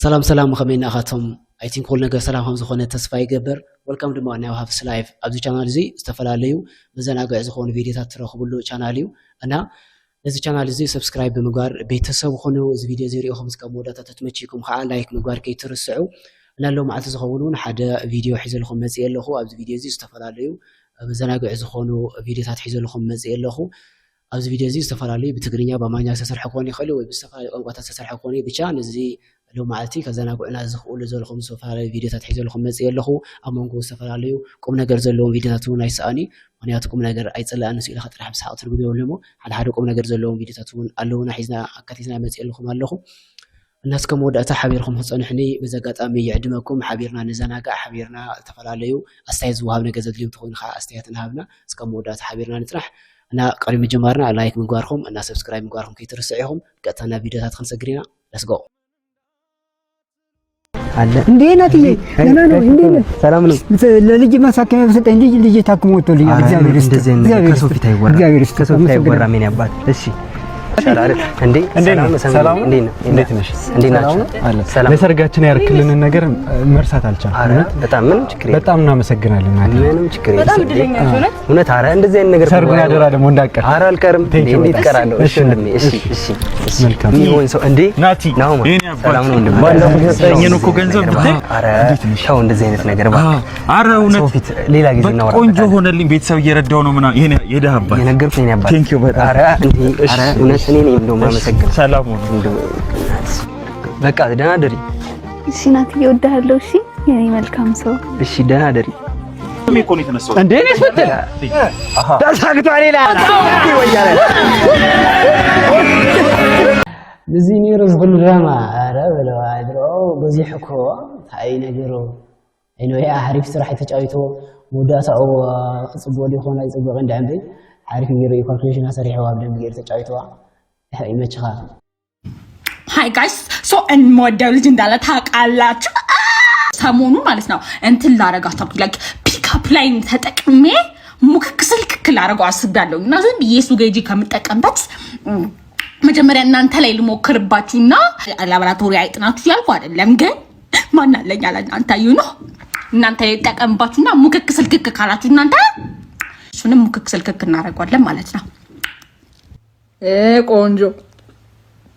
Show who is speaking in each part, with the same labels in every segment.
Speaker 1: ሰላም ከመይና አኻቶም አይ ቲንክ ሁሉ ነገር ሰላም ከም ዝኾነ ተስፋ ይገበር ወልካም ድማ ናው ሃፍስ ላይቭ ኣብዚ ቻናል እዚ ዝተፈላልዩ መዘናግዒ ዝኾኑ ቪዲዮታት ትረኽብሉ ቻናል እዩ እና እዚ ቻናል እዚ ሰብስክራይብ ብምግባር ቤተሰብ ኾኑ እዚ ቪድዮ ዝሪኢኹም እስካብ መወዳእታ ተትመቺኩም ከዓ ላይክ ምግባር ከይትርስዑ እና ለው ማዓልቲ ዝኾኑን ሓደ ቪድዮ ሒዘልኩም መፅእ ኣለኹ ኣብዚ ቪድዮ እዚ ዝተፈላልዩ መዘናግዒ ዝኾኑ ቪዲዮታት ሒዘልኩም መፅእ ኣለኹ ኣብዚ ቪድዮ እዚ ዝተፈላልዩ ብትግርኛ በአማርኛ ዝተሰርሐ ክኾን ይኽእል ወይ ብዝተፈላለዩ ቋንቋታት ዝተሰርሐ ክኾን ብቻ ነዚ ለው ማዓልቲ ከዘናግዑና ዝኽእሉ ዘለኹም ዝተፈላለዩ ቪድዮታት ሒዘልኩም መፅእ ኣለኹ ኣብ መንጎ ዝተፈላለዩ ቁም ነገር ዘለዎም ቪድዮታት እውን ኣይሰኣኒ ምክንያቱ ቁም ነገር ኣይፀላእንስ ኢልካ ጥራሕ ብስሓቅ ትርጉም የብሉ እሞ ሓደ ቁም ነገር ዘለዎም ቪድዮታት እውን ኣለውና ሒዝና ኣካቲትና መፅእ ኣለኹም ኣለኹ እና እስከ መወዳእታ ሓቢርኩም ክፀንሑኒ በዚ ኣጋጣሚ ይዕድመኩም ሓቢርና ንዘናጋዕ ሓቢርና ዝተፈላለዩ ኣስተያየት ዝወሃብ ነገር ዘድልዩ እንትኾኑ ከዓ ኣስተያየት ንሃብና እስከ መወዳእታ ሓቢርና ንጥራሕ እና ቀሪም ጀማርና ላይክ ምግባርኩም እና ሰብስክራይብ ምግባርኩም ከይትርስዑ ኢኹም ቀጥታና ቪድዮታት ክንሰግር ኢና let's go
Speaker 2: አለ እንዴ ናትዬ ደህና ነው እንዴ
Speaker 3: ሰላም ነው
Speaker 2: ለልጅ ማሳከሚያ በሰጠኝ ልጅ ታክሞ ወጥቶልኛል እግዚአብሔር ይስጥልኝ ከሶፊት አይወራ እግዚአብሔር ይስጥልኝ
Speaker 3: ከሶፊት አይወራ ምን ያባት እሺ ሰላም እንዴ ሰላም እንዴት ነሽ እንዴት ናችሁ ሰላም ለሰርጋችን ያርክልንን ነገር መርሳት አልቻልኩም በጣም ምንም ችግር የለም በጣም እናመሰግናለን ምንም ችግር የለም በጣም ድለኛ ሆነ እውነት አረ እንደዚህ አይነት ነገር ሰርጉን ያደራ ደግሞ እንዳቀር አረ አልቀርም እንዴት ቀራለሁ እሺ ወንድሜ እሺ መልካም ይሁን ሰው እንዴ ናቲ ሰላም ነው ወንድሜ ባለፈው ሰጠኝን እኮ ገንዘብ ብታይ አረ ሻው እንደዚህ አይነት ነገር ባ አረ እውነት ሶፊት ሌላ ጊዜ እናወራ ቆንጆ ሆነልኝ ቤተሰብ እየረዳው ነው ምና ይሄን የደሃባ የነገርኩኝ ነው ያባ ቴንክ ዩ በጣም አረ እውነት እኔ ነኝ እንደው ማመሰግን ሰላም ነው በቃ ደህና ደሪ
Speaker 4: እሺ ናት ይወዳለው እሺ የኔ መልካም ሰው
Speaker 3: እሺ ደህና ደሪ
Speaker 5: ሜኮን የተነሳው
Speaker 3: እንዴ ነሽ ወጥላ ተሳክቷል ይላል ይወያለ
Speaker 1: እዚህ ኒውሮስ ሁሉ ድራማ አረ በለው አድሮ በዚህ ሕኮ ታይ ነገሩ አይኖ ያ አሪፍ ስራሕ ተጫይቶ ሙዳታው ጽቦ ሊሆን አይጽበቅ እንዳንበ አሪፍ ይሪ ኮንክሉዥን አሰሪው አብደም ይር ተጫይቶ ይመችኻ
Speaker 6: ሃይ ጋይስ ሶ እንሞደል ልጅ እንዳለ ታውቃላችሁ ሰሞኑ ማለት ነው እንትን ላረጋታው ላይክ ፒክአፕ ላይን ተጠቅሜ ሙክክ ስልክ ላረጋው አስባለሁ እና ዝም ኢየሱ ገጂ ከምጠቀምበት መጀመሪያ እናንተ ላይ ልሞክርባችሁና ላቦራቶሪ አይጥናችሁ ያልኩ አይደለም ግን ማን አለኝ አለ እናንተ ይኑ እናንተ ተጠቀምባችሁና ሙክክ ስልክ ካላችሁ እናንተ እሱንም ሙክክ ስልክ እናረጋለን ማለት ነው ቆንጆ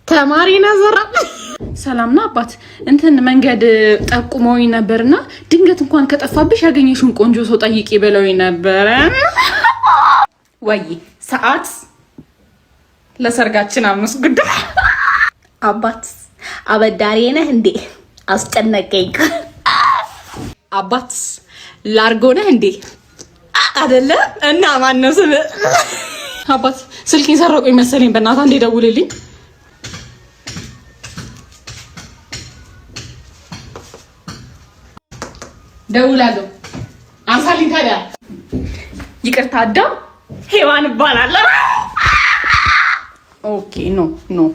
Speaker 6: ተማሪ ነዘራ ሰላምና አባት እንትን መንገድ ጠቁመውኝ ነበርና ድንገት እንኳን ከጠፋብሽ ያገኘሽውን ቆንጆ ሰው ጠይቂ በለውኝ ነበር ወይ ሰዓት ለሰርጋችን 5 ጉዳይ አባት አበዳሪ ነህ እንዴ አስጨነቀኝ አባት ላርጎ ነህ እንዴ አይደለ እና ማን ነው ስም አባት ስልኬን ሰረቁኝ መሰለኝ በእናትህ አንዴ ደውልልኝ ደውላለሁ አንሳልኝ ታዲያ ይቅርታ አዳም ሄዋን እባላለሁ ኦኬ ኖ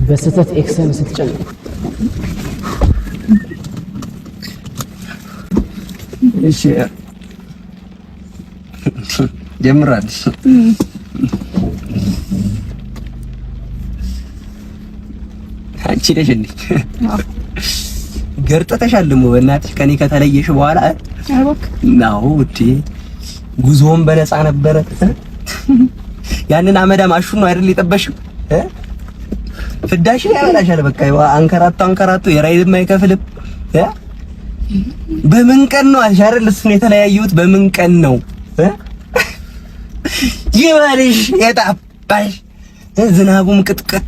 Speaker 1: በስተት ኤክሰን ስትጨን
Speaker 3: እሺ ጀምራለሽ አንቺ ነሽ እንዴ ገርጠተሻል ደሞ በእናትሽ ከኔ ከተለየሽ በኋላ አባክ ናው እቴ ጉዞን በነፃ ነበረ ያንን አመዳም አሹን ነው አይደል የጠበሽው ፍዳሽ ያበላሻል በቃ አንከራቶ የራይድ የማይከፍልም በምን ቀን ነው አይደል እሱን የተለያዩት በምን ቀን ነው ይባልሽ የጣባሽ ዝናቡም ቅጥቅጥ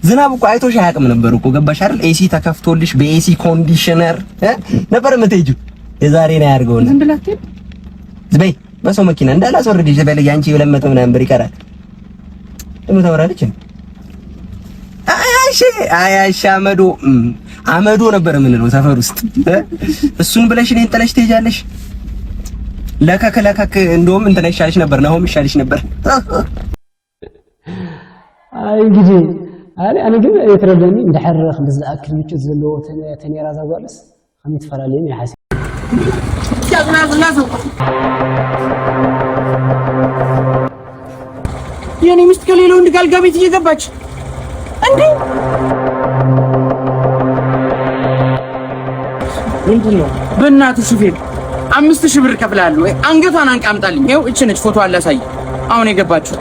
Speaker 3: ዝናብ እኮ አይቶሽ አያውቅም ነበር እኮ ገባሽ አይደል ኤሲ ተከፍቶልሽ በኤሲ ኮንዲሽነር ነበር የምትሄጂው የዛሬ ነው ያርገው ነው ዝበይ በሰው መኪና እንዳላስወርድሽ ዝበለ ያንቺ የለመተ ምናምን ብር ይቀራል ደሞ ተወራለች አያሽ አመዶ ነበር የምንለው ሰፈር ውስጥ እሱን ብለሽ እኔን ጥለሽ ትሄጃለሽ ለከከለከክ እንደውም እንትን ይሻልሽ ነበር ነው ይሻልሽ ነበር
Speaker 1: አይ እንግዲህ انا ግን የተረዳኝ እንደሐረኽ እንደዛክል ምጭት ዘሎ ተኔራ ዛጓልስ አሚት ፈራለኝ ያሐሲ ያዝናዝናዝ የኔ ሚስት ከሌላው እንድጋልጋ ቤት እየገባች እንዴ
Speaker 7: ምንድነው? በእናትህ ሹፌር 5000 ብር ከፍላለሁ ወይ? አንገቷን አንቃምጣልኝ። ይኸው እቺ ነች ፎቶ አለ ሳይ አሁን የገባችው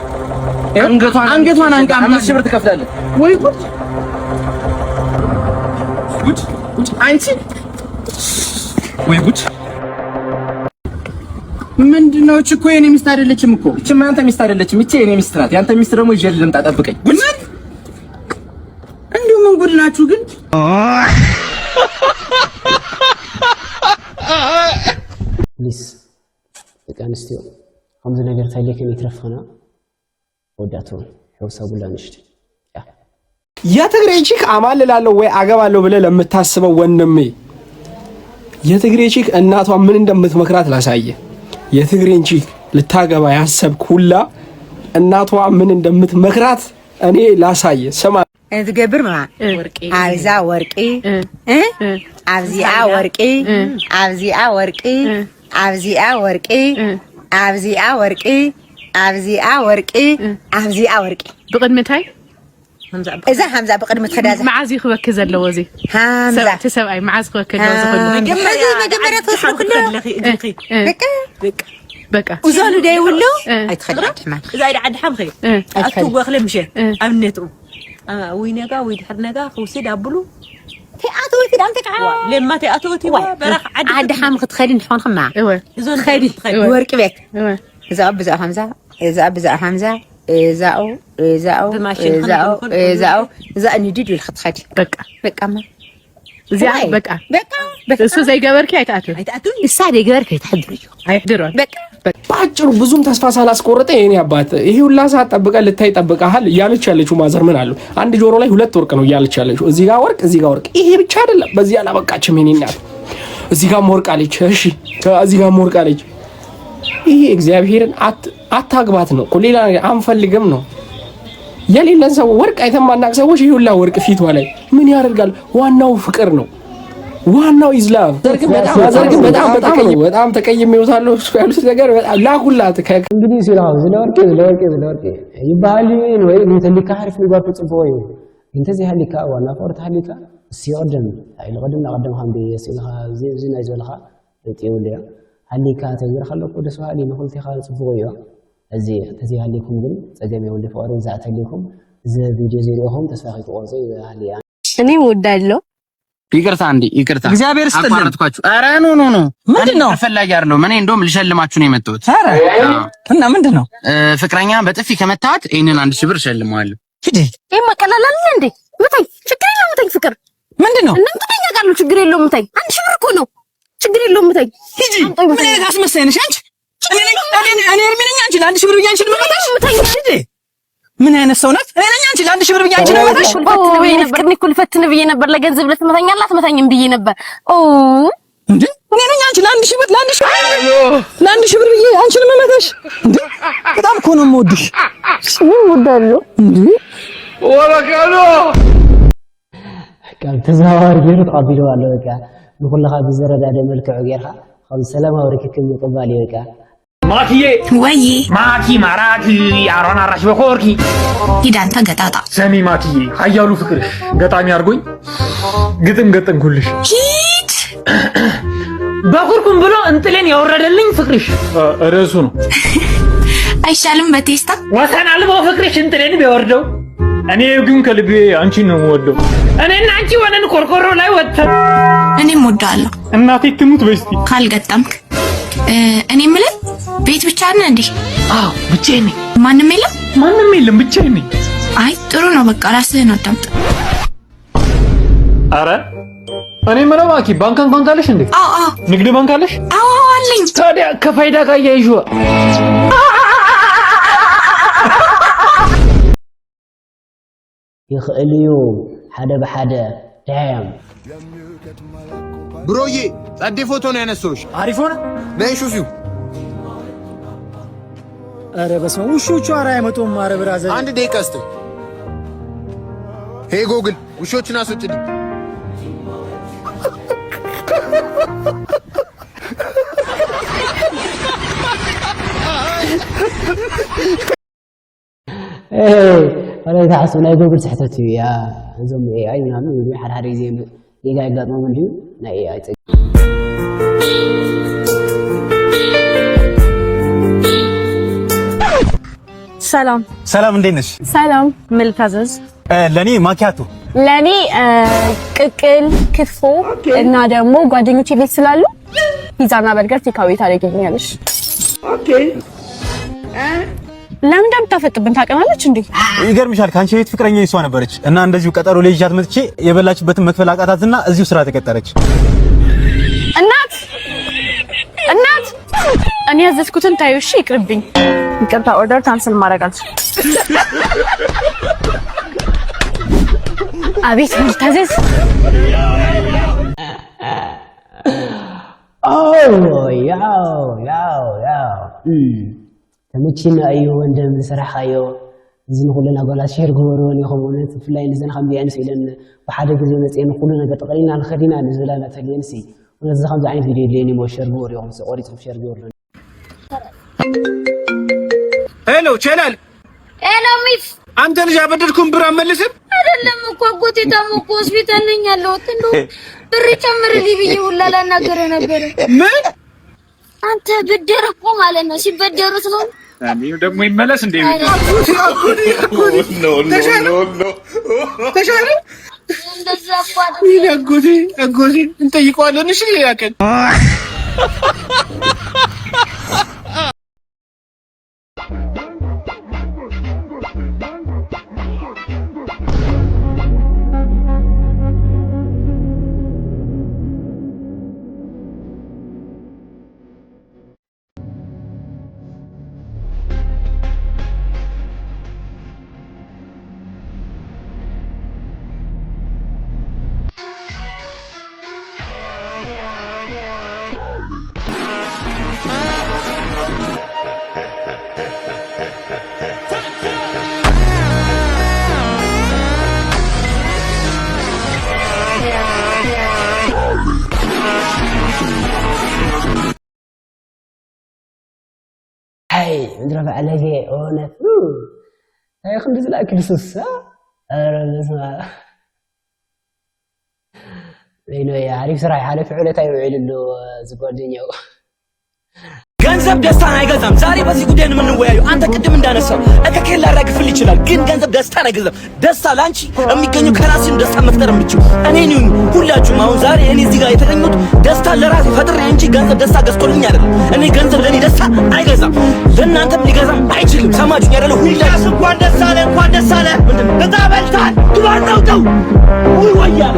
Speaker 7: አንገቷን አንቃ 5000 ብር ትከፍላለህ ወይ? ጉድ አንቺ ወይ ጉድ ምንድነው? እቺ እኮ የኔ ሚስት አይደለችም እኮ። እቺ ማንተ ሚስት አይደለችም። እቺ የኔ ሚስት ናት። ያንተ ሚስት ደግሞ ይዤ ልምጣ፣ ጠብቀኝ። ጉድ እንዴው ምን ጉድ ናችሁ ግን?
Speaker 1: ፕሊስ ተቀንስቲው همز ነገር ታይለከን ይትረፈና ወዳቱ ሐውሳቡላንሽ
Speaker 8: የትግሬ ቺክ አማልላለሁ ወይ አገባለሁ ብለ ለምታስበው ወንድሜ የትግሬ ቺክ እናቷ ምን እንደምትመክራት ላሳየ። የትግሬን ቺክ ልታገባ ያሰብክ ሁላ እናቷ ምን እንደምትመክራት እኔ ላሳየ። ሰማ
Speaker 9: እዝገብር ወርቂ አብዛ ወርቂ አብዚአ ወርቂ አብዚአ ወርቂ አብዚአ ወርቂ አብዚአ ወርቂ አብዚአ ወርቂ አብዚአ ወርቂ
Speaker 10: بقدمتاي
Speaker 9: إذا همزة بقدمت خدازة
Speaker 10: معازي خوك زلوا وزي
Speaker 9: همزة
Speaker 10: تسوي معاز خوك زلوا كله
Speaker 9: مجمرة توصل كله
Speaker 10: بكا
Speaker 9: وزالو ده يقولوا
Speaker 11: أيتخلى حمان إذا عاد حمخي أكتب وأخلي مشي أمنيتو وينجا ويدحرنجا خوسي دابلو
Speaker 9: تأتوتي دام تكعب
Speaker 11: لما تأتوتي برا
Speaker 9: عاد حمخ تخلي نحن خمع
Speaker 11: خيري
Speaker 9: ورك بيك إذا أبزع همزة إذا أبزع همزة إذاو إذاو إذاو إذاو إذا نديد الخط خدي بكا ما
Speaker 10: زي بكا بس زي جبرك هيتأتون
Speaker 9: الساعة جبرك يتحضروا
Speaker 10: هيحضروا
Speaker 9: بكا
Speaker 8: ባጭሩ ብዙም ተስፋ ሳላስቆርጠ የኔ አባት ይሄ ሁላ ሰዓት ጠብቀ ልታይ ጠብቀሃል እያለች ያለችው ማዘር ምን አሉ አንድ ጆሮ ላይ ሁለት ወርቅ ነው እያለች ያለችው እዚህ ጋር ወርቅ እዚህ ጋር ወርቅ ይሄ ብቻ አይደለም በዚህ አላበቃችም የኔ እናት እዚህ ጋር ወርቅ አለች እሺ እዚህ ጋር ወርቅ አለች ይሄ እግዚአብሔርን አታግባት ነው ሌላ ነገር አንፈልግም ነው የሌለን ሰው ወርቅ አይተማናቅ ሰዎች ይሄ ሁላ ወርቅ ፊቷ ላይ ምን ያደርጋል ዋናው ፍቅር ነው ዋናው ኢዝላም ዘርግም በጣም ተቀይሜውታለሁ እሱ ያሉት ነገር በጣም ላኩላት
Speaker 1: እንግዲህ ሲላው ዘለወርቄ ይባል ወይ እንተሊካ አሪፍ ንጓር ተጽፎይ እንተዚህ ሀሊካ ዋና ፈርት ሀሊካ ሲወደም አይልቀደም ለቀደም ሀምቢ ሲልኻ ዚና ይዘልኻ እንጥዩልያ ሀሊካ ተግር خلق ወደ ሰዋሊ ነሁልቲ ኻል ጽፎይ እዚ ተዚህ ሀሊኩም ግን ጸገም ይወል ፈወርን ዛተሊኩም ዘ ቪዲዮ ዜሮሆም ተስፋኺ ተቆርጾ ሀሊያ
Speaker 10: እኔ ወዳለሁ
Speaker 7: ይቅርታ እንዴ ይቅርታ እግዚአብሔር አቋረጥኳችሁ ኧረ ኖ ምንድነው ፈላጊ አይደለም እኔ እንደውም ልሸልማችሁ ነው የመጣሁት ኧረ እና ምንድነው ፍቅረኛ በጥፊ ከመታት ይሄንን 1000 ብር ሸልማለሁ ሂድ
Speaker 10: ይሄ መቀላላል እንዴ ምታይ ችግር የለውም ምታይ ፍቅር
Speaker 7: ምንድነው
Speaker 10: እናንተ ተኛጋሉ ችግር የለውም ምታይ 1000 ብር እኮ ነው ችግር የለውም ምታይ
Speaker 7: ሂጂ ምን አይነት አስመሳይ ነሽ አንቺ እኔ እርሚነኛ አንቺ ለ1000 ብር ብያንቺ ልመጣሽ ሂጂ ምን አይነት ሰው ናት? እኔ አንቺ ለ1000 ብር ብያንቺ ነው ወጣሽ
Speaker 10: ፍቅርኒ ኩል ፈትን ብዬ ነበር ለገንዘብ ለተመታኛላ ተመታኝም ብዬ ነበር
Speaker 7: እንዴ እኔ አንቺ ለ1000 ብር ለ1000 ብር ብዬ አንቺ ነው መመታሽ እንዴ በጣም እኮ ነው የምወድሽ
Speaker 10: ወዳለሁ
Speaker 7: እንዴ
Speaker 1: ወራካሎ ካል ተዛዋር ጌሩ ተቀቢለው አለ በቃ ለሁላህ በዘረዳደ መልከው ጌርካ خل سلام ورككم يقبال يوكا
Speaker 5: ማኪዬ
Speaker 6: ወይ
Speaker 5: ማኪ ማራኪ አሮና ራሽ በኮርኪ
Speaker 6: ሂዳንተ ገጣጣ
Speaker 5: ሰሚ ማኪዬ ሀያሉ ፍቅርሽ ገጣሚ አርጎኝ ግጥም ገጠምኩልሽ
Speaker 6: ሂድ
Speaker 5: በኩርኩም ብሎ እንጥሌን ያወረደልኝ ፍቅርሽ ርዕሱ ነው
Speaker 6: አይሻልም በቴስታ
Speaker 5: ወሰን አልበው ፍቅርሽ እንጥሌን ቢወርደው እኔ ግን ከልቤ አንቺን ነው የምወደው እኔና አንቺ ወነን ኮርኮሮ ላይ ወጥተን
Speaker 6: እኔም ወዳለሁ
Speaker 5: እናቴ ትሙት በስቲ
Speaker 6: ካልገጠምክ እኔ ምልህ ቤት ብቻ ነህ እንዴ
Speaker 5: አዎ ብቻዬን ነኝ
Speaker 6: ማንም
Speaker 5: የለም ብቻዬን ነኝ
Speaker 6: አይ ጥሩ ነው በቃ ራስህን አዳምጥ
Speaker 5: አረ እኔ ምነው ማኪ ባንክ አካውንት አለሽ እንዴ
Speaker 6: አዎ
Speaker 5: ንግድ ባንክ አለሽ
Speaker 6: አዎ አለኝ
Speaker 5: ታዲያ ከፋይዳ ጋር ያይሽው
Speaker 1: يخليو حدا بحدا دايم
Speaker 12: ብሮዬ ጸዴ ፎቶ ነው ያነሳሁሽ
Speaker 7: አሪፍ ሆነ
Speaker 12: ነይ ሹፊው
Speaker 13: አረ በስመ ውሾቹ አራ አይመጡም ማረ ብራዘር
Speaker 12: አንድ ደቂቃ እስቲ ሄይ ጎግል ውሾቹን አስወጭልኝ
Speaker 1: ولا تحسوا لا جوجل تحتتي يا زوم اي نعم حد زين የጋይ ጋጥሞ እንዲሁ ናይ AI
Speaker 10: ሰላም
Speaker 3: ሰላም፣ እንዴት ነሽ?
Speaker 10: ሰላም። ምን ልታዘዝ?
Speaker 3: ለኔ ማኪያቶ፣
Speaker 10: ለኔ ቅቅል፣ ክትፎ እና ደግሞ ጓደኞቼ ቤት ስላሉ ፒዛና በርገር ቴካዌ ታደርጊልኛለሽ?
Speaker 3: ኦኬ።
Speaker 10: ለምን እንደምታፈጥብን ታውቃለች እንዴ?
Speaker 3: ይገርምሻል፣ ካንቺ ቤት ፍቅረኛ እሷ ነበረች እና እንደዚሁ ቀጠሮ ለይዣት መጥቼ የበላችበትን መክፈል አቃታትና እዚሁ ስራ ተቀጠረች።
Speaker 10: እናት እኔ ያዘዝኩትን ታዩ። እሺ ይቅርብኝ። ይቅርታ፣ ኦርደር ካንሰል ማድረግ አልችልም። አቤት ምን ታዘዝ?
Speaker 1: ያው ተመቺና እዩ ወንድም ስራሓዮ እዝን ኩሉ ነገራት ሼር ግበሩን ይኸውነት ፍላይ ንዘን ከም ቢያንስ ኢለን በሓደ ግዜ መፅን ኩሉ ነገር ጠቅሊና ንኸዲና ንዝላና ተልየንሲ ወነዚ ከምዚ ዓይነት ቪድዮ የለኒ ሞሸር ግበሩ ይኹም ሰቆሪት ሼር ግበሩ።
Speaker 5: ሄሎ ቸላል፣
Speaker 14: ሄሎ ሚስ፣
Speaker 5: አንተ ልጅ አበደርኩን ብር አመልስም
Speaker 14: አይደለም እኮ አጎቴ ታሞኮ ሆስፒታል ነኝ ያለሁት። እንደው ብር ጨምርልኝ ብዬ ሁላ ላናገረ ነበር።
Speaker 5: ምን
Speaker 14: አንተ ብድር እኮ ማለት ነው ሲበደሩት ነው።
Speaker 5: አሚው ደግሞ ይመለስ እንዴ? ተሻለ
Speaker 14: እንደዛ እኮ
Speaker 5: አጎቴ እንጠይቀዋለን። እሺ ያከን
Speaker 1: ምድረ በዓለጌ እውነት ኣይኹም ዝላክል ሱሳ አረለስማ ለይኖ ያሪፍ ስራ ያለፍ ዕለታ ይውዕልሉ ዝጓደኛው
Speaker 15: ገንዘብ ደስታን አይገዛም። ዛሬ በዚህ ጉዳይ ነው የምንወያየው። አንተ ቅድም እንዳነሳው እከከላ ላክፍል ይችላል፣ ግን ገንዘብ ደስታን አይገዛም። ደስታ ላንቺ የሚገኘው ከራስሽ ደስታ መፍጠር የምችው እኔ ነኝ። ሁላችሁም አሁን ዛሬ እኔ እዚህ ጋር የተገኙት ደስታ ለራሴ ፈጥሬ እንጂ ገንዘብ ደስታ ገዝቶልኝ አይደለም። እኔ ገንዘብ ለኔ ደስታ አይገዛም፣ ለእናንተም ሊገዛም አይችልም። ሰማችሁኝ አይደለ? ሁላችሁም እንኳን ደስ አለ፣ እንኳን ደስ አለ። በጣም በልታል ግባን ነው ተው ወይ ወያለ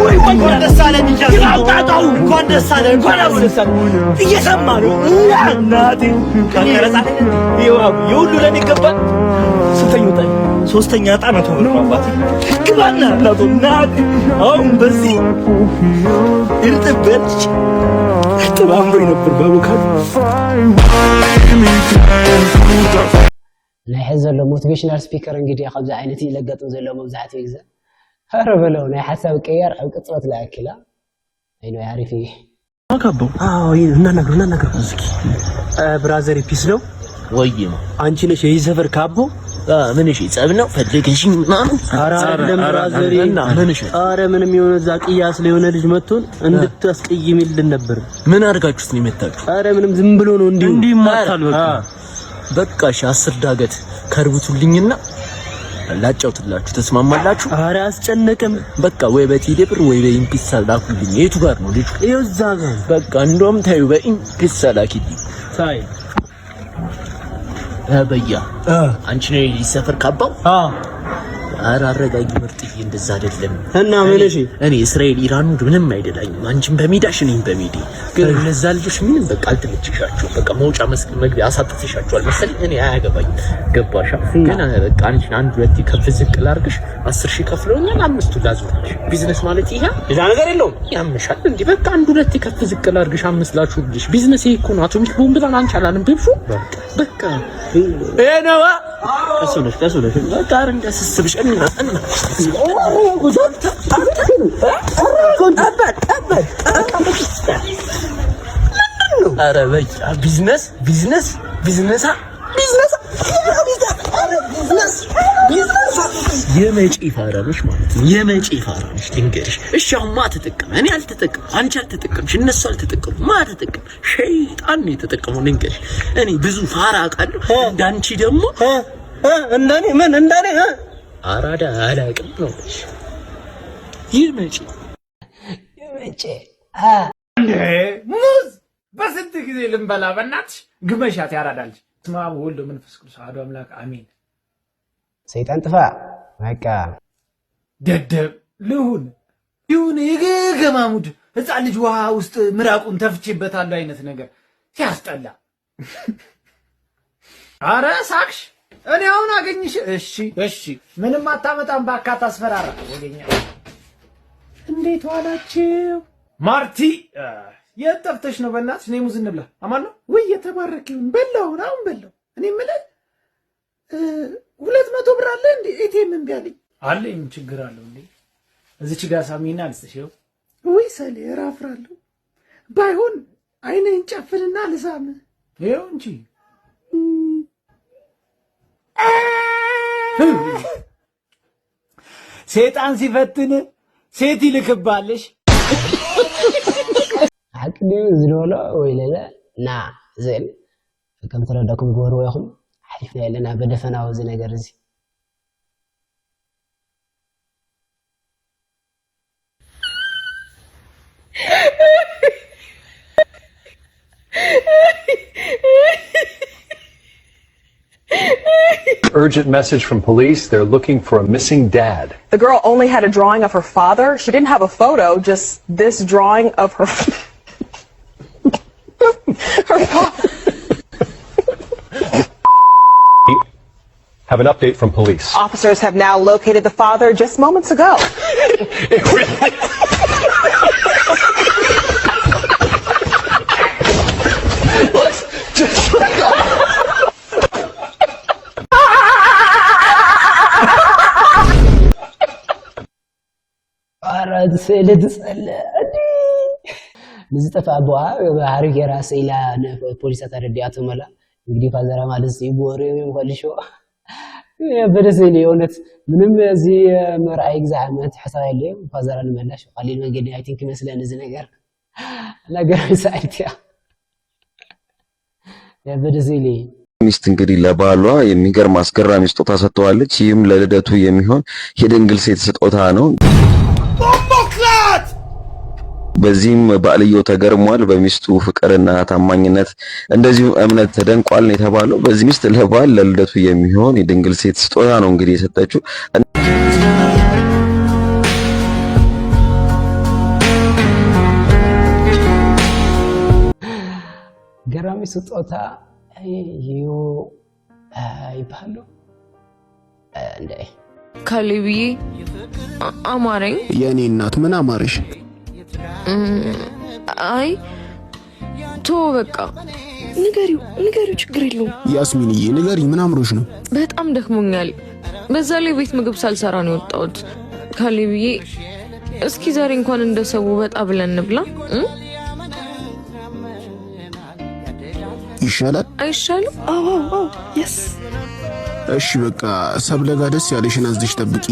Speaker 15: ወይ ወያለ ደስ አለ ይላውጣጣው እንኳን ደስ አለ፣ እንኳን ደስ አለ እየሰማ ነው እናቴ ካከረታ ይሁሉ ለኔ ገባን። ስንተኛ ወጣ? ሶስተኛ ዕጣ ነው ተወራ አባቴ ግባና እናቴ አሁን በዚህ ይርጥበልች ጥባምሮ ነበር ባቡካት
Speaker 1: ናይ ሕዚ ዘሎ ሞቲቬሽናል ስፒከር እንግዲህ ከምዚ ዓይነት ይለገጥም ዘሎ መብዛሕትኡ ግዜ ኧረ በለው ናይ ሓሳብ ቀየር ኣብ ቅጽበት ላያክላ አይኖ ያሪፍ
Speaker 15: አካቦ እናናገር እስኪ ብራዘር ፒስ ነው ወይ አንቺ ነሽ የዚህ ሰፈር ካቦ ምን እሺ ጸብ ነው ፈልገሽኝ ማምን ኧረ አይደለም ብራዘር እና ምን እሺ ኧረ ምንም የሆነ ዛቅያስ ለሆነ ልጅ መጥቶን እንድታስቀይሚልን ነበር። ምን አድርጋችሁት ነው የመጣችሁ? ኧረ ምንም ዝም ብሎ ነው እንዲህ ማታል በቃ እሺ 10 ዳገት ከርቡቱልኝና ላጫውትላችሁ ተስማማላችሁ? ኧረ አስጨነቀም። በቃ ወይ በቴሌ ብር ወይ በኢምፒሳ ላኩልኝ። የቱ ጋር ነው ልጅ? ይኸው እዛ ጋር በቃ እንደውም ታዩ በኢምፒሳ ላኪልኝ። ታይ በያ አንቺ ነው ይሰፈር ካባው? ኧረ አረጋጊ ምርጥዬ፣ እንደዛ አይደለም እና ምን እሺ እኔ እስራኤል ኢራን ምንም አይደላኝም። አንቺም በሚዳሽ እኔም በሚዲ ግን እነዛ ልጆች ምንም በቃ አልተመችሻቸው። በቃ መውጫ መስክ መግቢያ አሳጥተሻቸዋል መሰለኝ። እኔ አያገባኝ ገባሻ? ግን በቃ አንቺን አንድ ሁለት ከፍ ዝቅ ላድርግሽ 10,000 ከፍለውኛል። 5 ላዙርሽ ቢዝነስ ማለት ይሄ ሌላ ነገር የለውም። ያምሻል እንዴ? በቃ አንድ ሁለት ከፍ ዝቅ ላድርግሽ 5 ላሹልሽ። ቢዝነስ ይሄ እኮ ነው። አቶሚክ ቦምብ ብለን አንቺ አላልንብሽ በቃ ይሄ ነው። ከሱለሽ በቃ እንደስስብሽ ኧረ በቃ ቢዝነስ የመጪ ፋራኖች ማለት ነው። የመጪ ፋራኖች ድንገርሽ። እሺ አሁን ማ ተጠቀመ? እኔ አልተጠቀም፣ አንቺ አልተጠቀምሽ፣ እነሱ አልተጠቀሙ። ማ ተጠቀመ? ሸይጣን ነው የተጠቀመው። ድንገርሽ እኔ ብዙ ፋራ አውቃለሁ። እንዳንቺ ደግሞ እንደኔ ምን እንደኔ አራዳ አላውቅም ነው። የመጪ
Speaker 5: ሙዝ በስንት ጊዜ ልንበላ በእናትሽ ግመሻት ያራዳልሽ። ስማ ወልዶ መንፈስ ቅዱስ አሐዱ አምላክ አሜን።
Speaker 1: ሰይጣን ጥፋ በቃ
Speaker 5: ደደብ ልሁን ይሁን ይገማሙድ ህፃን ልጅ ውሃ ውስጥ ምራቁን ተፍቼበታለሁ አይነት ነገር ሲያስጠላ። አረ ሳክሽ እኔ አሁን አገኝሽ። እሺ ምንም አታመጣም። ባካታ አስፈራራ ወገኛ። እንዴት ዋላችሁ ማርቲ? የት ጠፍተሽ ነው? በእናትሽ ነይ ሙዝ እንብላ። አማን ነው ወይ? የተባረከ ይሁን። በላው አሁን በላው። እኔ የምልህ 200 ብር አለ እንዴ? ኤቲኤም እምቢ አለኝ። አለኝ። ችግር አለው እንዴ? እዚች ጋር ሳሚና ልስጥሽው። ወይ ሰሌ እራፍራለሁ። ባይሆን አይኔን ጨፍንና ልሳም። ይኸው እንጂ ሰይጣን ሲፈትን ሴት ይልክባለሽ።
Speaker 1: عقد زلولا ويلا نا زين كم ترى داكم غورو ياخم حلفنا لنا بدفنا وزي ነገር እዚ
Speaker 16: Urgent message from police. They're looking for a missing dad.
Speaker 17: The girl only had a drawing of her father. She didn't have a photo, just this drawing of her
Speaker 16: Have an update from police.
Speaker 17: Officers have now located the father just moments ago.
Speaker 1: አራት ሰለድ ሰለ ንዝጠፋ አባዋ ባህሪ የራስ ኢላ ፖሊስ ተረዲያቱ መላ እንግዲህ ፋዘራ ማለት ሲቦሬ ወልሾ በደሰኝ የሆነት ምንም እዚህ መርአይ ግዛመት ሐሳብ የለም። ፋዘራ ለመላሽ ቃሊል መንገድ አይ ቲንክ መስለን እዚህ ነገር ሳይቲያ በደሰኝ
Speaker 18: ሚስት እንግዲህ ለባሏ የሚገርም አስገራሚ ስጦታ ሰጥተዋለች። ይህም ለልደቱ የሚሆን የድንግል ሴት ስጦታ ነው። በዚህም ባልየው ተገርሟል። በሚስቱ ፍቅርና ታማኝነት እንደዚሁ እምነት ተደንቋል ነው የተባለው። በዚህ ሚስት ለባል ለልደቱ የሚሆን የድንግል ሴት ስጦታ ነው እንግዲህ የሰጠችው።
Speaker 1: ገራሚ ስጦታ ይባሉ እንዴ
Speaker 19: ካሌብዬ አማረኝ።
Speaker 12: የኔ እናት ምን አማረሽ?
Speaker 19: አይ ቶ በቃ ንገሪው ችግር የለውም።
Speaker 12: ያስሚንዬ ንገሪ፣ ምን አምሮሽ ነው?
Speaker 19: በጣም ደክሞኛል። በዛ ላይ ቤት ምግብ ሳልሰራ ነው የወጣሁት። ካሌብዬ እስኪ ዛሬ እንኳን እንደሰው ወጣ ብለን እንብላ።
Speaker 12: ይሻላል
Speaker 19: አይሻልም? አዎ የስ
Speaker 12: እሺ በቃ ሰብለ ጋር ደስ ያለሽን አዝሽ ጠብቂ፣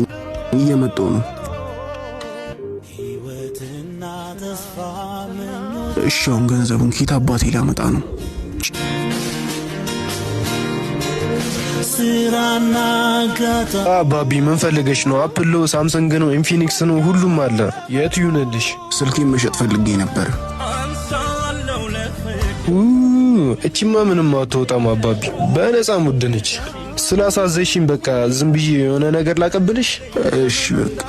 Speaker 12: እየመጣሁ ነው። እሺ አሁን ገንዘቡን ኪት አባቴ ላመጣ ነው።
Speaker 20: ባቢ ምን ፈልገሽ ነው? አፕል ነው፣ ሳምሰንግ ነው፣ ኢንፊኒክስ ነው፣ ሁሉም አለ። የት ይሁንልሽ?
Speaker 12: ስልኬን መሸጥ ፈልጌ ነበር።
Speaker 20: እቺማ ምንም አትወጣም አባቢ፣ በነፃ ሙድ ነች። ስላሳዘሽኝ በቃ ዝም ብዬ የሆነ ነገር ላቀብልሽ።
Speaker 12: እሺ በቃ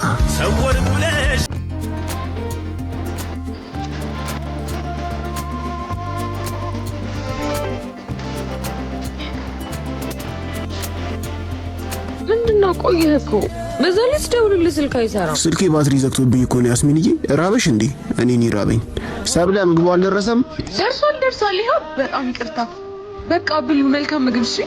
Speaker 19: ምንድነው? ቆየህ እኮ በዛ ላይ ስደውልልህ ስልክ አይሰራም።
Speaker 12: ስልኬ ባትሪ ዘግቶብኝ እኮ ነው። ያስሚንዬ ራበሽ እንዴ? እኔን ይራበኝ። ሰብለ ምግቡ አልደረሰም?
Speaker 19: ደርሷል። ይኸው በጣም ይቅርታ። በቃ ብሉ፣ መልካም ምግብ። እሺ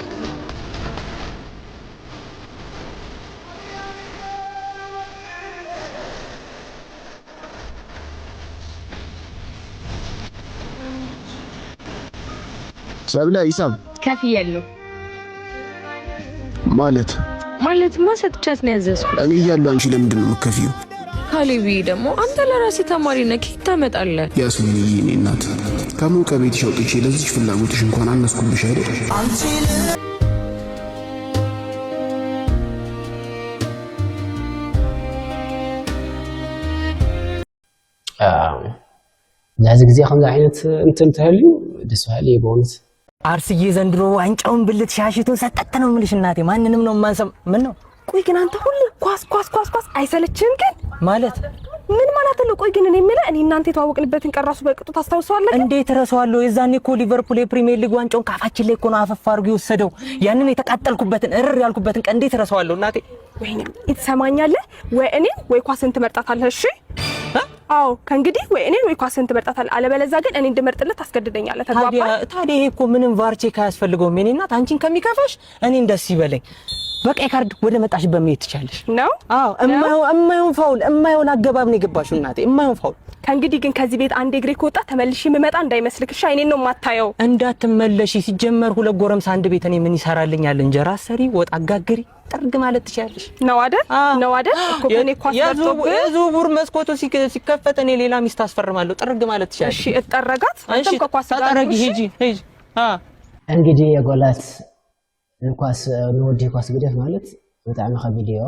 Speaker 12: ሰብለ ሂሳብ
Speaker 19: ከፍያለሁ
Speaker 12: ማለት
Speaker 19: ማለትማ ሰጥቻት ነው ያዘዝኩት።
Speaker 12: እኔ እያለሁ አንቺ ለምንድን ነው የምትከፊው?
Speaker 19: ካሌቢ ደግሞ አንተ ለራስህ ተማሪ ነህ፣ ከየት ታመጣለህ?
Speaker 12: ያስሚዬ የኔ እናት ከሞቀ ቤትሽ አውጥቼ ለዚች ፍላጎትሽ እንኳን አነስኩብሽ አይደል?
Speaker 1: ዛዚ ጊዜ ከምዛ ዓይነት እንትን ተህልዩ ደስ በሃሊ ቦንስ
Speaker 15: አርስዬ ዘንድሮ ዋንጫውን ብልት ሻሽቶ ሰጠት ነው የምልሽ እናቴ። ማንንም ነው ማንሰም። ምን ነው
Speaker 10: ቆይ ግን አንተ ሁሉ ኳስ አይሰለችም ግን
Speaker 15: ማለት
Speaker 10: ምን ማለት ነው? ቆይ ግን እኔ የምልህ እኔ እናንተ የተዋወቅንበትን ቀን ራሱ በቅጡ ታስታውሰዋለህ?
Speaker 15: እንዴት ረሳዋለሁ? የዛኔ እኮ ሊቨርፑል የፕሪሚየር ሊግ ዋንጫውን ካፋችን ላይ እኮ ነው አፈፍ አድርጎ የወሰደው። ያንን የተቃጠልኩበትን እርር ያልኩበትን ቀን እንዴት ረሳዋለሁ እናቴ?
Speaker 10: ወይኔ ትሰማኛለህ? ወይ እኔን ወይ ኳስን ትመርጣታለህ? እሺ አዎ ከእንግዲህ ወይ እኔን ወይ ኳስን ትመርጣታለህ። አለበለዚያ ግን እኔ እንድመርጥልህ ታስገድደኛለህ። ተግባባን?
Speaker 15: ታዲያ ይሄ እኮ ምንም ቫርቼ ካያስፈልገው የኔ እናት አንቺን ከሚከፋሽ እኔን ደስ ይበለኝ። በቃ ካርድ ወደ መጣሽበት መሄድ ትቻለሽ
Speaker 10: ነው?
Speaker 15: አዎ እማይሆን ፋውል እማይሆን አገባብ ነው የገባሽው እናቴ፣ እማይሆን ፋውል።
Speaker 10: ከእንግዲህ ግን ከዚህ ቤት አንዴ እግሬ ከወጣ ተመልሼ የምመጣ እንዳይመስልክ እሺ? እኔን ነው የማታየው።
Speaker 15: እንዳትመለሺ። ሲጀመር ሁለት ጎረምሳ አንድ ቤት እኔ ምን ይሰራልኛል? እንጀራ ሰሪ ወጥ አጋግሪ ጥርግ ማለት ትችያለሽ።
Speaker 10: ነው አይደል? እኮ ከኔ ኳስ
Speaker 15: የዝውውር መስኮቱ ሲከፈት እኔ ሌላ ሚስት አስፈርማለሁ። ጥርግ ማለት ትችያለሽ።
Speaker 10: እሺ እጠረጋት። አንተም ከኳስ ጋር
Speaker 15: ተጠረጊ። ሂጂ
Speaker 1: እንግዲህ የጎላት ኳስ ንወዲ ኳስ ግደፍ ማለት በጣም ቪዲዮ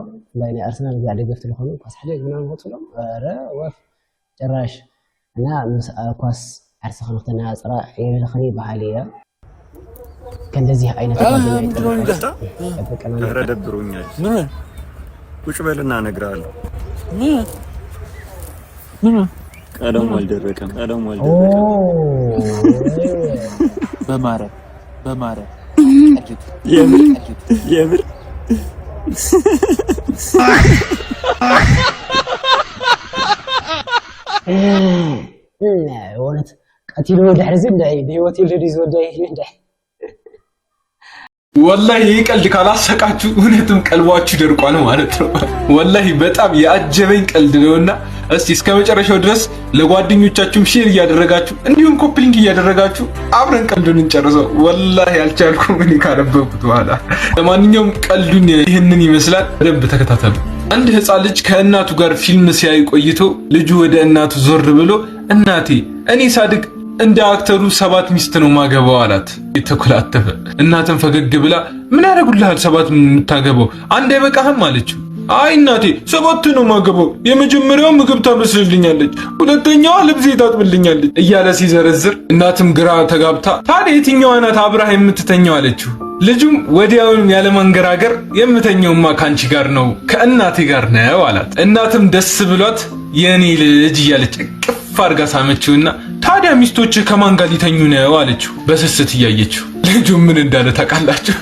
Speaker 1: ላይ አርሰናል ጋር ደገፍት ለሆነ ኳስ ሐደ ምናምን ወጥሎም አረ ወፍ ጭራሽ እና ኳስ አርሰ ኸነተና ጽራ የለኸኒ ባህሊያ ከእንደዚህ አይነት
Speaker 21: ደብሮኛል። ቁጭ በልና እነግርሃለሁ። ቀለሙ አልደረቀም። በማረ የምር
Speaker 1: እውነት ቀቲሎ ድሕርዚ እንዳይ በህይወት ይልድ ይዞዳይ እንዳይ
Speaker 22: ወላሂ ይህ ቀልድ ካላሰቃችሁ እውነትም ቀልባችሁ ደርቋል ማለት ነው። ወላሂ በጣም ያጀበኝ ቀልድ ነውና እስቲ እስከ መጨረሻው ድረስ ለጓደኞቻችሁም ሼር እያደረጋችሁ እንዲሁም ኮፕሊንግ እያደረጋችሁ አብረን ቀልዱን እንጨርሰው። ወላሂ አልቻልኩም እኔ ካነበብኩት በኋላ። ለማንኛውም ቀልዱን ይህንን ይመስላል። በደንብ ተከታተሉ። አንድ ህፃን ልጅ ከእናቱ ጋር ፊልም ሲያይ ቆይቶ ልጁ ወደ እናቱ ዞር ብሎ እናቴ እኔ ሳድግ እንደ አክተሩ 7 ሚስት ነው ማገባው አላት። የተኮላተፈ እናትን ፈገግ ብላ ምን ያደርጉልሃል 7 የምታገባው አንድ አይበቃህም አለችው። አይ እናቴ 7 ነው ማገባው፣ የመጀመሪያው ምግብ ታበስልልኛለች፣ ሁለተኛዋ ልብስ ታጥብልኛለች እያለ ሲዘረዝር እናትም ግራ ተጋብታ ታዲያ የትኛዋ ናት አብራህ የምትተኛው አለችው። ልጁም ወዲያውኑ ያለ መንገራገር የምተኛውማ ካንቺ ጋር ነው ከእናቴ ጋር ነው አላት። እናትም ደስ ብሏት የኔ ልጅ እያለች ቅፍ አድርጋ ሳመችውና ታዲያ ሚስቶች ከማን ጋር ሊተኙ ነው አለችው በስስት እያየችው። ልጁ ምን እንዳለ ታውቃላችሁ?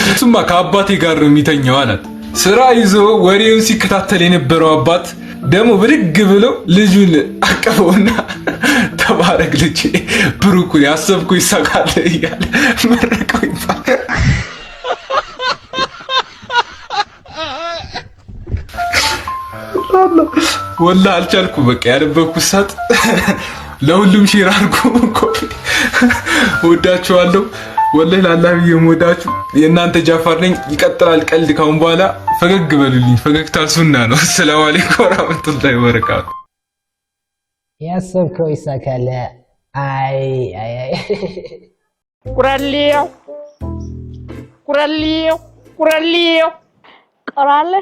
Speaker 22: እሱማ ከአባቴ ጋር ነው የሚተኛው አላት። ስራ ይዞ ወሬውን ሲከታተል የነበረው አባት ደግሞ ብድግ ብሎ ልጁን አቀፈውና ተባረክ ልጄ ብሩክ ያሰብኩ ይሳካል እያለ መረቀው ይባላል። ወላሂ አልቻልኩም። በቃ ያነበብኩት ሰጥ ለሁሉም ሼር አድርጉ። ወዳችኋለሁ። ወላሂ ለአላህ ብዬ የምወዳችሁ የእናንተ ጃፋር ነኝ። ይቀጥላል ቀልድ ካሁን በኋላ። ፈገግ በሉልኝ። ፈገግታ ሱና ነው። ሰላም አለይኩም ወራህመቱላሂ ወበረካቱ።
Speaker 1: ያሰብከው ይሳካል። አይ
Speaker 5: ቁራሌው
Speaker 10: ቆራለ።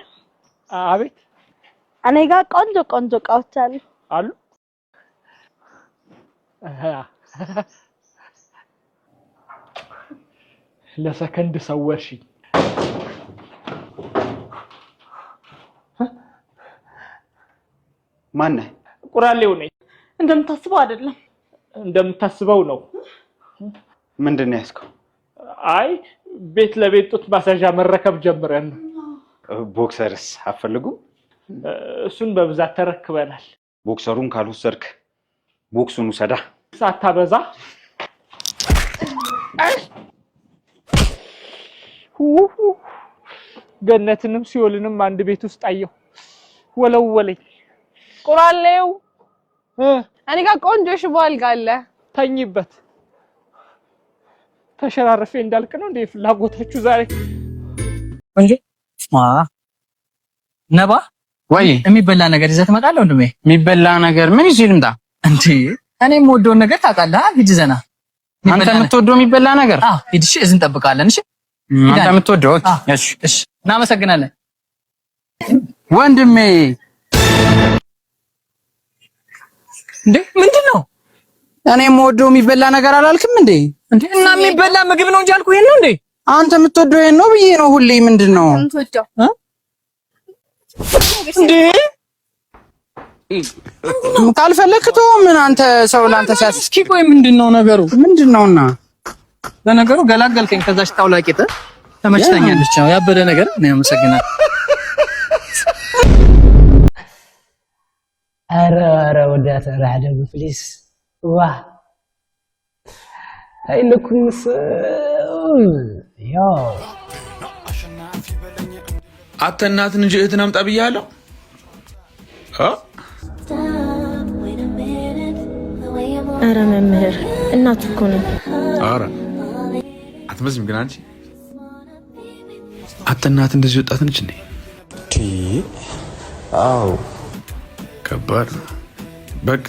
Speaker 5: አቤት።
Speaker 10: እኔ ጋር ቆንጆ እቃዎች
Speaker 5: አሉ። ለሰከንድ ሰወርሽኝ።
Speaker 3: ማን ነህ?
Speaker 5: ቁራሌው ነኝ።
Speaker 10: እንደምታስበው አይደለም።
Speaker 5: እንደምታስበው ነው።
Speaker 3: ምንድን ነው ያዝከው?
Speaker 5: አይ ቤት ለቤት ጡት ማሳዣ መረከብ ጀምረን ነው።
Speaker 3: ቦክሰርስ አትፈልጉም?
Speaker 5: እሱን በብዛት ተረክበናል።
Speaker 3: ቦክሰሩን ካልወሰድክ ቦክሱን ውሰዳ።
Speaker 5: ሳታበዛ ገነትንም ሲኦልንም አንድ ቤት ውስጥ አየሁ። ወለወለኝ።
Speaker 10: ቁራሌው እኔ ጋር ቆንጆ ሽቦ አልጋ አለ።
Speaker 5: ተኝበት። ተሸራርፌ እንዳልክ ነው እንዴ ፍላጎታችሁ ዛሬ?
Speaker 15: እንዴ
Speaker 2: ነባ
Speaker 7: ወይ
Speaker 2: የሚበላ ነገር ይዘህ ትመጣለህ ወንድሜ?
Speaker 7: የሚበላ ነገር ምን ይዤ ልምጣ
Speaker 2: እንዴ? እኔ የምወደውን ነገር ታውቃለህ። ሂድ ዘና።
Speaker 7: አንተ የምትወደው የሚበላ ነገር?
Speaker 2: ሂድ። እሺ፣ እዚህ እንጠብቃለን። እሺ፣
Speaker 7: አንተ የምትወደው?
Speaker 2: እሺ፣ እሺ። እናመሰግናለን
Speaker 7: ወንድሜ።
Speaker 2: እንዴ ምንድነው?
Speaker 7: እኔ የምወደው የሚበላ ነገር አላልክም እንዴ?
Speaker 2: እንዴ እና የሚበላ ምግብ ነው እንጂ አልኩህ። ይሄን ነው እንዴ?
Speaker 7: አንተ የምትወደው ይሄን ነው ብዬ ነው ሁሌ። ምንድነው እንዴ? ካልፈለክቶ ምን አንተ ሰው ላንተ ሲያስ
Speaker 2: እስኪ ቆይ ምንድነው ነገሩ?
Speaker 7: ምንድነውና
Speaker 2: ለነገሩ ገላገልከኝ። ከዛች ታውላቂተ ተመችተኛለች። ያበደ ነገር ነው። ያመሰግናል።
Speaker 1: ኧረ ወዳት ራደብ ፕሊስ ዋ አይልኩምስ ያው
Speaker 22: አንተ እናትን እንጂ እህትን አምጣ ብያለሁ።
Speaker 19: ኧረ መምህር እናት እኮ ነው።
Speaker 22: ኧረ አትመስልም ግን አንቺ አንተ እናት እንደዚህ ወጣት ነች እንዴ?
Speaker 12: አዎ
Speaker 22: ከባድ ነው። በቃ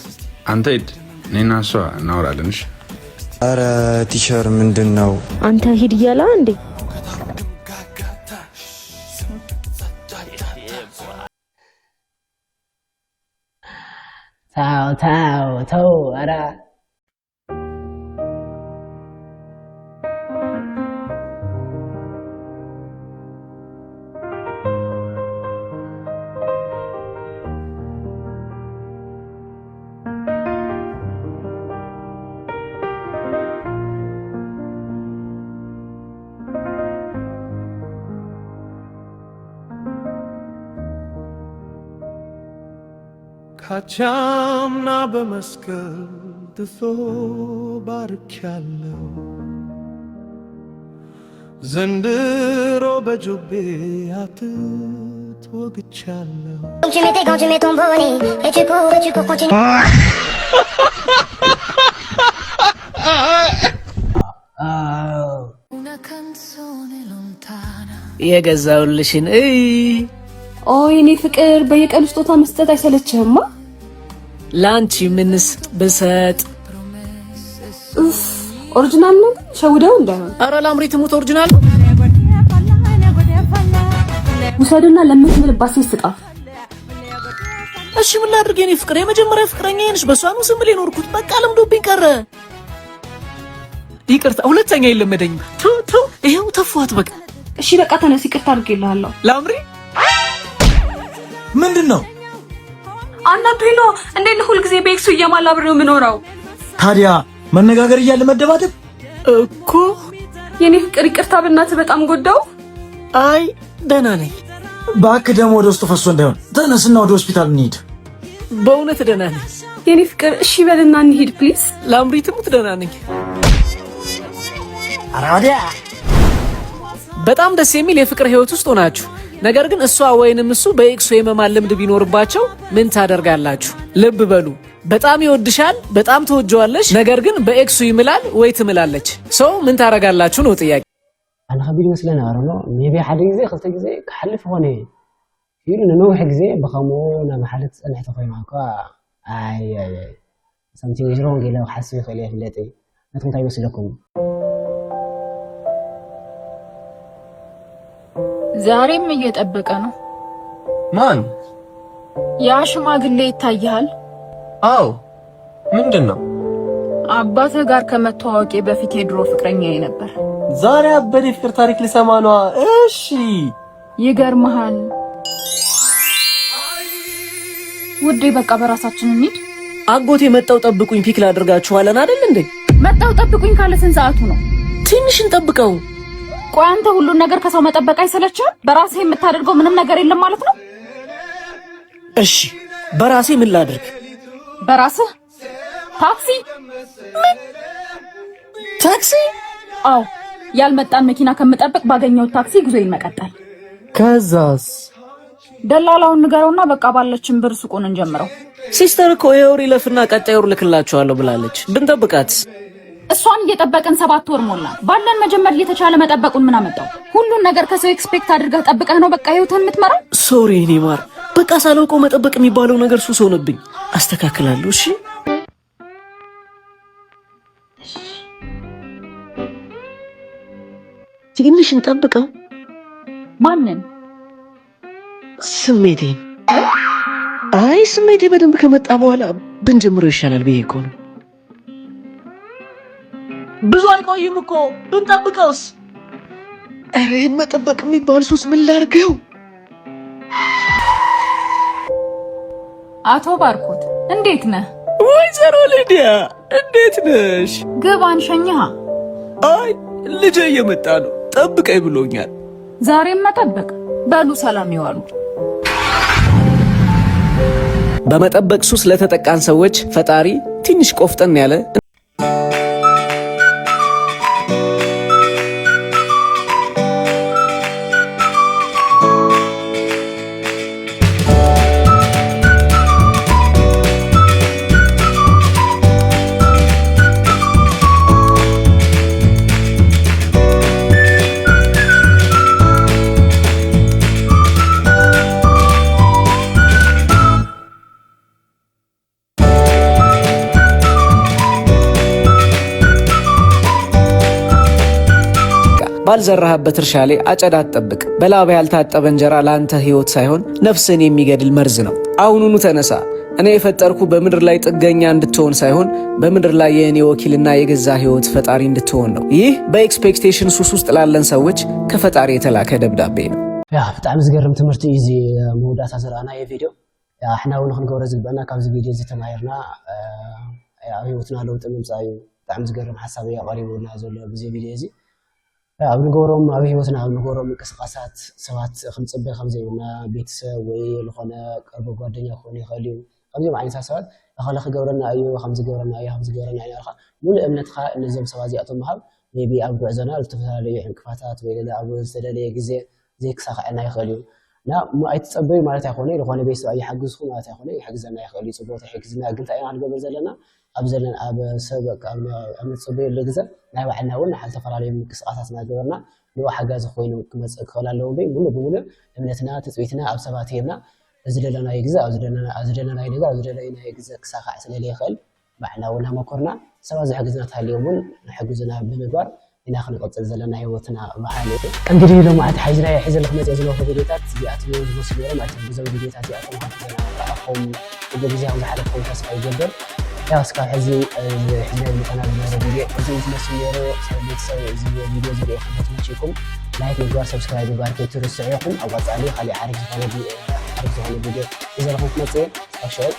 Speaker 22: አንተ ሂድ፣ እኔና እሷ እናወራለን። እሺ።
Speaker 12: ኧረ ቲቸር ምንድን ነው
Speaker 19: አንተ ሂድ እያለ እንዴ?
Speaker 1: ተው ኧረ
Speaker 5: ካቻምና በመስቀል ጥሶ ባርኪያለሁ ዘንድሮ በጆቤ አትት ወግቻለሁ።
Speaker 4: Quand tu mets ton bonnet et tu cours continuer.
Speaker 5: የገዛውልሽን
Speaker 10: የኔ ፍቅር በየቀኑ ስጦታ መስጠት አይሰለችህማ?
Speaker 5: ላንቺ ምንስ ብሰጥ?
Speaker 10: ኦሪጂናል ነው ሸውደው እንዳይሆን።
Speaker 5: አረ ላምሪ ትሙት ኦሪጂናል
Speaker 10: ውሰድና ለምትምልባት ሴት ስጣት።
Speaker 5: እሺ ምን ላድርግ የኔ ፍቅር? የመጀመሪያ ፍቅረኛዬ ነሽ። በሷ ነው ዝም ብዬ ኖርኩት። በቃ ለምዶብኝ ቀረ። ይቅርታ፣ ሁለተኛ የለመደኝም። ቱ ይሄው ተፏት በቃ።
Speaker 10: እሺ በቃ ተነስ፣ ይቅርታ አድርጌልሃለሁ።
Speaker 5: ላምሪ ምንድነው?
Speaker 10: አናዱኝ ነው እንዴ? ሁል ጊዜ በኤክሱ እየማላብር ነው የምኖረው።
Speaker 5: ታዲያ መነጋገር እያለ መደባደብ እኮ።
Speaker 10: የኔ ፍቅር ይቅርታ፣ በእናትህ በጣም ጎዳው።
Speaker 5: አይ ደህና ነኝ። እባክህ ደግሞ ወደ ውስጥ ፈሶ እንዳይሆን ተነስና ወደ ሆስፒታል እንሂድ። በእውነት ደህና ነኝ
Speaker 10: የኔ ፍቅር። እሺ በልና እንሂድ ፕሊዝ።
Speaker 5: ላምሪ ትሙት ደህና ነኝ። አራዲያ በጣም ደስ የሚል የፍቅር ህይወት ውስጥ ሆናችሁ፣ ነገር ግን እሷ ወይንም እሱ በኤክሱ የመማል ልምድ ቢኖርባቸው ምን ታደርጋላችሁ? ልብ በሉ። በጣም ይወድሻል፣ በጣም ትወጂዋለሽ፣ ነገር ግን በኤክሱ ይምላል ወይ ትምላለች። ሰው ምን ታደርጋላችሁ ነው ጥያቄ።
Speaker 1: أنا خبير مثلنا أرنو نبي حد يجزي خلص يجزي كحلف هوني يقول إنه نوح يجزي بخمونا محلت أنا حتى معك أي سمتي يجرون قيله وحسوا خليه فلتي ما تكون طيب لكم
Speaker 6: ዛሬም እየጠበቀ ነው።
Speaker 20: ማን?
Speaker 6: ያ ሽማግሌ ይታያል?
Speaker 20: አዎ። ምንድነው?
Speaker 6: አባትህ ጋር ከመተዋወቄ በፊት የድሮ ፍቅረኛዬ ነበር።
Speaker 20: ዛሬ አበደ ፍቅር ታሪክ ልሰማ ነው። እሺ
Speaker 6: ይገርምሃል ውዴ። በቃ በራሳችን እንሂድ።
Speaker 5: አጎቴ መጣው ጠብቁኝ ፒክ ላድርጋችሁ አለን አይደል እንዴ?
Speaker 6: መጣው ጠብቁኝ ካለ ስንት ሰዓቱ ነው?
Speaker 5: ትንሽ እንጠብቀው።
Speaker 6: ቆይ አንተ ሁሉን ነገር ከሰው መጠበቅ አይሰለችም? በራስህ የምታደርገው ምንም ነገር የለም ማለት ነው?
Speaker 5: እሺ በራሴ ምን ላድርግ?
Speaker 6: በራስህ ታክሲ? ምን
Speaker 5: ታክሲ?
Speaker 6: አዎ ያልመጣን መኪና ከምጠብቅ ባገኘው ታክሲ ጉዞዬን መቀጠል።
Speaker 5: ከዛስ?
Speaker 6: ደላላውን ንገረውና በቃ ባለችን ብር ሱቁን እንጀምረው።
Speaker 5: ሲስተር እኮ የወር ይለፍና ቀጣይ ወር ልክላችኋለሁ ብላለች። ብንጠብቃት
Speaker 9: እሷን እየጠበቀን 7 ወር ሞላ። ባለን መጀመር እየተቻለ መጠበቁን ምን አመጣው? ሁሉን ነገር ከሰው ኤክስፔክት አድርገህ ጠብቀህ ነው በቃ ህይወትን የምትመራው?
Speaker 15: ሶሪ እኔ ማር፣ በቃ ሳላውቀው መጠበቅ የሚባለው ነገር ሱስ ሆነብኝ። አስተካክላለሁ። እሺ ትንሽ እንጠብቀው።
Speaker 9: ማንን?
Speaker 15: ስሜቴን። አይ ስሜቴ በደንብ ከመጣ በኋላ ብንጀምረው ይሻላል ብዬ እኮ ነው። ብዙ አይቆይም እኮ ብንጠብቀውስ? ኧረ ይህን መጠበቅ የሚባል ሱስ ምን ላድርገው?
Speaker 9: አቶ ባርኮት እንዴት ነህ?
Speaker 15: ወይዘሮ ሊዲያ እንዴት ነሽ?
Speaker 9: ግባ እንሸኝሃ።
Speaker 15: አይ ልጄ እየመጣ ነው፣ ጠብቀኝ ብሎኛል።
Speaker 9: ዛሬም መጠበቅ። በሉ ሰላም ይዋሉ።
Speaker 15: በመጠበቅ ሱስ ለተጠቃን ሰዎች ፈጣሪ ትንሽ ቆፍጠን ያለ ባልዘራህበት እርሻ ላይ አጨዳ አትጠብቅ። በላብ ያልታጠበ እንጀራ ለአንተ ህይወት ሳይሆን ነፍስን የሚገድል መርዝ ነው። አሁኑኑ ተነሳ። እኔ የፈጠርኩ በምድር ላይ ጥገኛ እንድትሆን ሳይሆን በምድር ላይ የእኔ ወኪልና የገዛ ህይወት ፈጣሪ እንድትሆን ነው። ይህ በኤክስፔክቴሽን ሱስ ውስጥ ላለን ሰዎች ከፈጣሪ የተላከ ደብዳቤ ነው።
Speaker 1: ያ በጣም ዝገርም ትምህርቲ እዚ መውዳታ ዘራና የቪዲዮ ያ احنا እውን ክንገብሮ ዝግባና ካብዚ ቪዲዮ እዚ ተማሂርና ያ ህይወትና ለውጥ ምምጻዩ በጣም ዝገርም ሐሳብ ያቀሪቡና ዘሎ በዚ ቪዲዮ እዚ ኣብ ንገሮም ኣብ ህይወትና ኣብ ንገሮም እንቅስቃሳት ሰባት ከምጽበ ከምዘይና ቤተሰብ ወይ ለኾነ ቅርብ ጓደኛ ኮን ይኸሊ ከምዚ ማለት ሰባት አኸለ ክገብረና እዩ ከምዚ ገብረና እዩ ከምዚ ገብረና እዩ አልኻ ሙሉ እምነትኻ እነዚም ሰባት እዚኣቶም መሃብ ሜቢ ኣብ ጉዕዘና ዝተፈላልዩ እንቅፋታት ወይ ሌላ ኣብ ዝተደለየ ግዜ ዘይክሳኸዐና ይኸሊ ና ኣይትጸበዩ ማለት ኣይኮነ ለኾነ ቤተሰብ ይሓግዝኹ ማለት ኣይኮነ ይሕግዘና ይኸሊ ጽቦት ይሕግዝና ግን እንታይ ክንገብር ዘለና ኣብ ዘለና ኣብ ሰብ ኣብ ንጽበዩ ለግዘ ናይ ባዕልና እውን ሓል ተፈላልዩ ምንቅስቃሳት ናገርና ንኦ ሓጋዚ ኮይኑ ክመጽእ ክኸል ኣለዎ በይ ሙሉ ብሙሉ እምነትና ትጽቢትና ኣብ ሰባት ሄብና እዚ ደለና ይግዛ ኣብ ዝደለና ነገር ኣብ ዝደለና ይግዛ ክሳኻዕ ስለለ ይኽእል ባዕልና እውን መኮርና ሰባት ዝሕግዝና ታልዩውን ንሕግዝና ብምግባር ኢና ክንቀጽል ዘለና ህይወትና ባህል እንግዲህ ለማዓት ሓይዝና ይሕዘልክ መጽእ ዝለኹ ቪዲዮታት እዚኣቶም ዝመስሉ እዮም ኣቶም ብዙ ቪዲዮታት እዚኣቶም ኣኹም ግዜ ኣብ ዝሓለፈኩም ተስፋ ይገብር ያው እስካሁን እዚህ ህዝባዊ መጠናል ነው ቪዲዮ እዚህ መስል ነው ቤተሰብ እዚህ ቪዲዮ ዘሪያ ከተመቸኩም ላይክ ምግባር ሰብስክራይብ ምግባር ከትርስዑኩም አቋጣሊ خلي عارف ሆነ ቪዲዮ ይዘራሁት መጽእ አሽው